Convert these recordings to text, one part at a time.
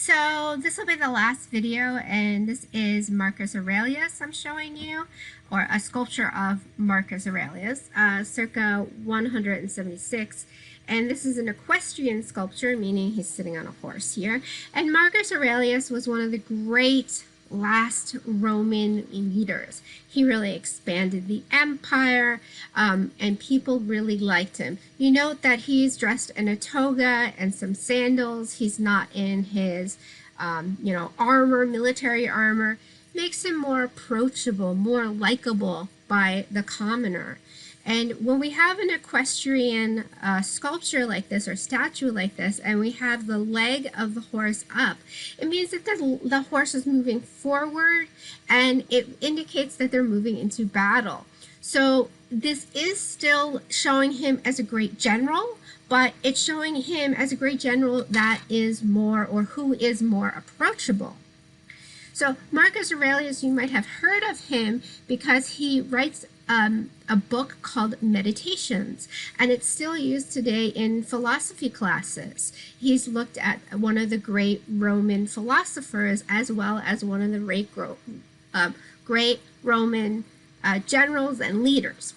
So this will be the last video, and this is Marcus Aurelius I'm showing you, or a sculpture of Marcus Aurelius, circa 176. And this is an equestrian sculpture, meaning he's sitting on a horse here. And Marcus Aurelius was one of the great last Roman leaders. He really expanded the empire, and people really liked him. You note that he's dressed in a toga and some sandals. He's not in his, armor, military armor. Makes him more approachable, more likable by the commoner. And when we have an equestrian sculpture like this or statue like this, and we have the leg of the horse up, it means that the horse is moving forward, and it indicates that they're moving into battle. So this is still showing him as a great general, but it's showing him as a great general that is more, or who is more approachable. So Marcus Aurelius, you might have heard of him because he writes a book called Meditations, and it's still used today in philosophy classes. He's looked at one of the great Roman philosophers, as well as one of the great Roman generals and leaders.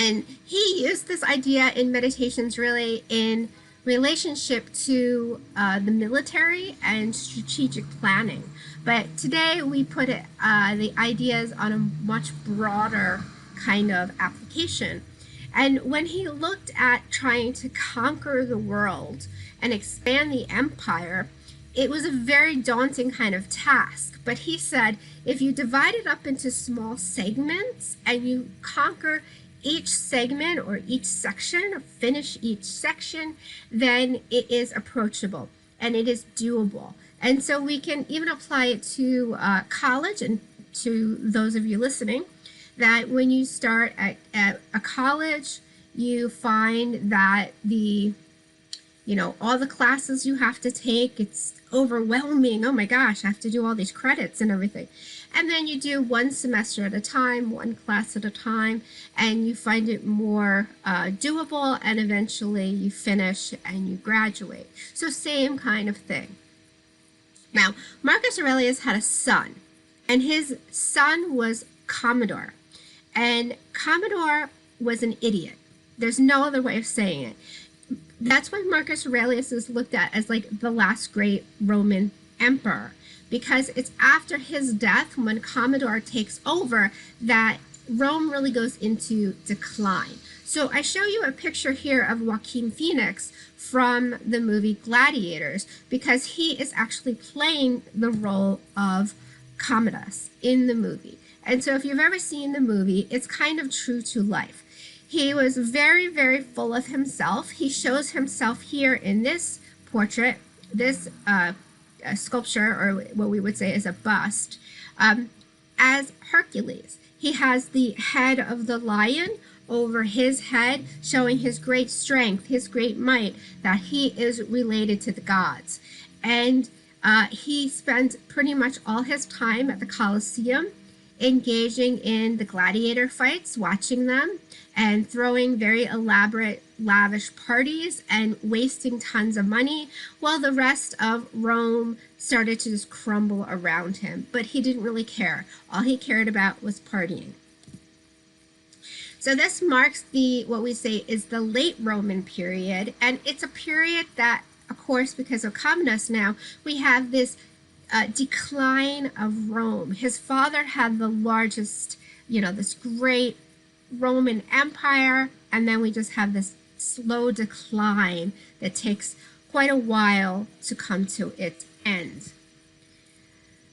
And he used this idea in Meditations really in relationship to the military and strategic planning. But today we put the ideas on a much broader kind of application. And when he looked at trying to conquer the world and expand the empire, it was a very daunting kind of task. But he said, if you divide it up into small segments and you conquer each segment or each section, or finish each section, then it is approachable and it is doable. And so we can even apply it to college, and to those of you listening, that when you start at a college, you find that all the classes you have to take, it's overwhelming. Oh my gosh, I have to do all these credits and everything. And then you do one semester at a time, one class at a time, and you find it more doable, and eventually you finish and you graduate. So same kind of thing. Now, Marcus Aurelius had a son, and his son was Commodore. And Commodore was an idiot. There's no other way of saying it. That's why Marcus Aurelius is looked at as like the last great Roman emperor, because it's after his death, when Commodore takes over, that Rome really goes into decline. So I show you a picture here of Joaquin Phoenix from the movie Gladiators, because he is actually playing the role of Commodus in the movie. And so if you've ever seen the movie, it's kind of true to life. He was very, very full of himself. He shows himself here in this portrait, this sculpture, or what we would say is a bust, as Hercules. He has the head of the lion over his head, showing his great strength, his great might, that he is related to the gods. And he spent pretty much all his time at the Colosseum, engaging in the gladiator fights, watching them, and throwing very elaborate, lavish parties and wasting tons of money, while the rest of Rome started to just crumble around him. But he didn't really care. All he cared about was partying. So this marks what we say is the late Roman period, and it's a period that, of course, because of Commodus now, we have this decline of Rome. His father had the largest, this great Roman Empire, and then we just have this slow decline that takes quite a while to come to its end.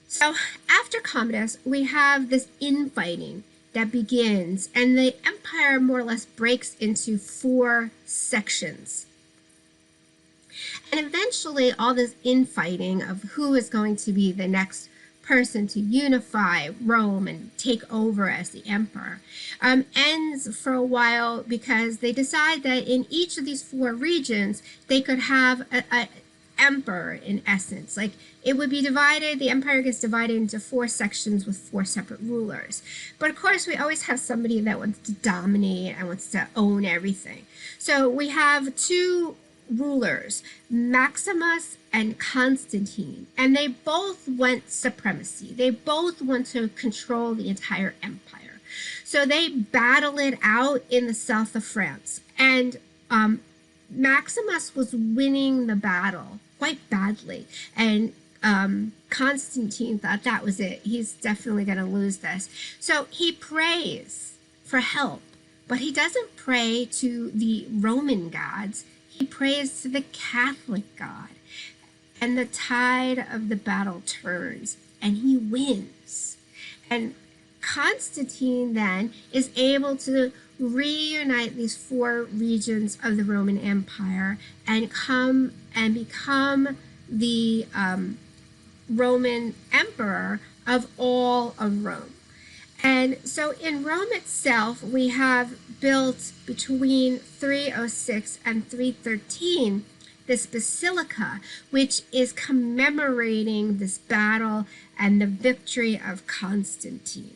So after Commodus, we have this infighting that begins, and the empire more or less breaks into 4 sections. And eventually all this infighting of who is going to be the next person to unify Rome and take over as the emperor ends for a while, because they decide that in each of these 4 regions they could have an emperor, in essence. Like, it would be divided, the empire gets divided into 4 sections with 4 separate rulers. But of course we always have somebody that wants to dominate and wants to own everything. So we have 2 rulers, Maximus and Constantine, and they both want supremacy. They both want to control the entire empire. So they battle it out in the south of France. And Maximus was winning the battle quite badly. And Constantine thought that was it. He's definitely going to lose this. So he prays for help, but he doesn't pray to the Roman gods. He prays to the Catholic God. And the tide of the battle turns, and he wins. And Constantine then is able to reunite these four regions of the Roman Empire and come and become the Roman emperor of all of Rome. And so in Rome itself, we have built between 306 and 313 this basilica, which is commemorating this battle and the victory of Constantine.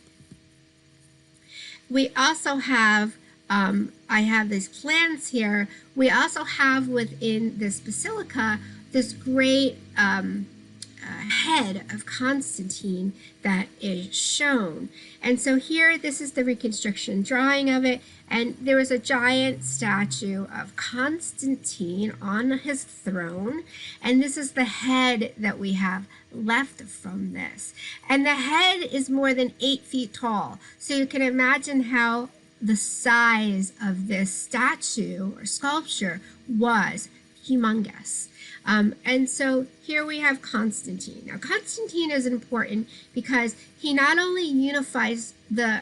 We also have, I have these plans here, we also have within this basilica this great head of Constantine that is shown. And so here, this is the reconstruction drawing of it, and there was a giant statue of Constantine on his throne, and this is the head that we have left from this. And the head is more than 8 feet tall, so you can imagine how the size of this statue or sculpture was humongous. And so here we have Constantine. Now, Constantine is important because he not only unifies the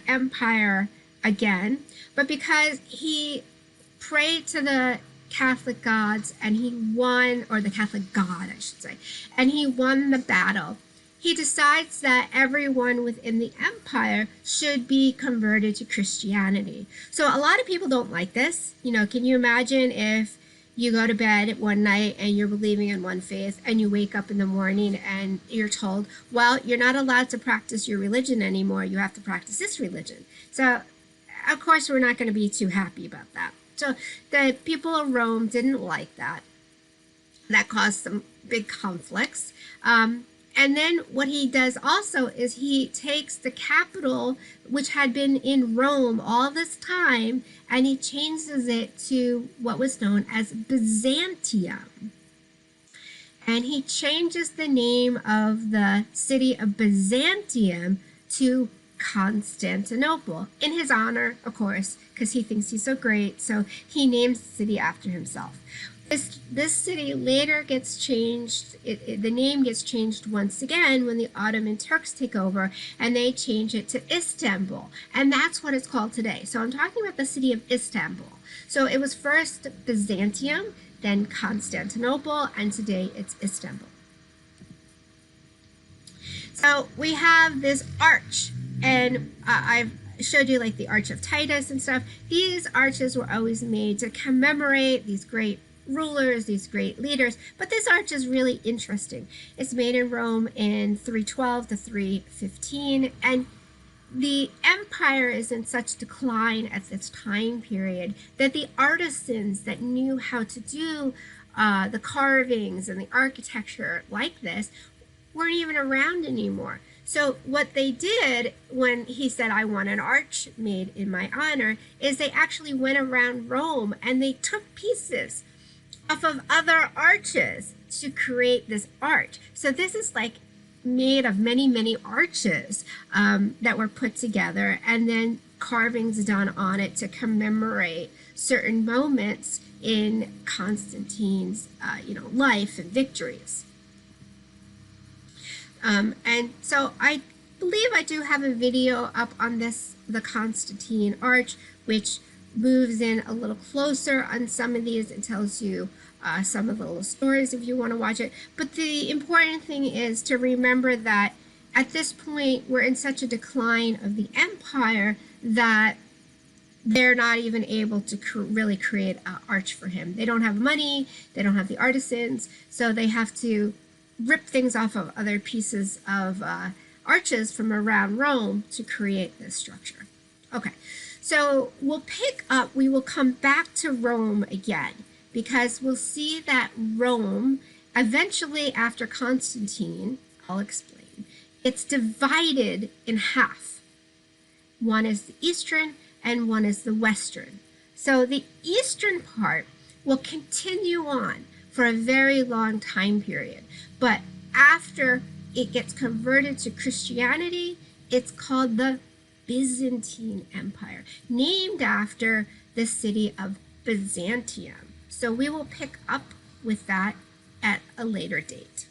empire again, but because he prayed to the Catholic gods and he won, or the Catholic God, I should say, and he won the battle. He decides that everyone within the empire should be converted to Christianity. So a lot of people don't like this. You know, can you imagine if you go to bed one night and you're believing in one faith and you wake up in the morning and you're told, well, you're not allowed to practice your religion anymore. You have to practice this religion. So, of course, we're not going to be too happy about that. So the people of Rome didn't like that. That caused some big conflicts. And then what he does also is he takes the capital, which had been in Rome all this time, and he changes it to what was known as Byzantium. And he changes the name of the city of Byzantium to Constantinople, in his honor, of course, because he thinks he's so great, so he names the city after himself. This city later gets changed, the name gets changed once again when the Ottoman Turks take over, and they change it to Istanbul, and that's what it's called today. So I'm talking about the city of Istanbul. So it was first Byzantium, then Constantinople, and today it's Istanbul. So we have this arch, and I've showed you like the Arch of Titus and stuff. These arches were always made to commemorate these great rulers, these great leaders, but this arch is really interesting. It's made in Rome in 312 to 315, and the empire is in such decline at this time period that the artisans that knew how to do the carvings and the architecture like this weren't even around anymore. So what they did when he said, I want an arch made in my honor, is they actually went around Rome and they took pieces off of other arches to create this arch. So this is like made of many, many arches that were put together, and then carvings done on it to commemorate certain moments in Constantine's life and victories. And so I believe I do have a video up on this, the Constantine Arch, which moves in a little closer on some of these. It tells you some of the little stories if you want to watch it. But the important thing is to remember that at this point, we're in such a decline of the empire that they're not even able to really create an arch for him. They don't have money, they don't have the artisans, so they have to rip things off of other pieces of arches from around Rome to create this structure. Okay, so we'll pick up, we will come back to Rome again, because we'll see that Rome, eventually after Constantine, I'll explain, it's divided in half. One is the eastern and one is the western. So the eastern part will continue on for a very long time period. But after it gets converted to Christianity, it's called the Byzantine Empire, named after the city of Byzantium. So we will pick up with that at a later date.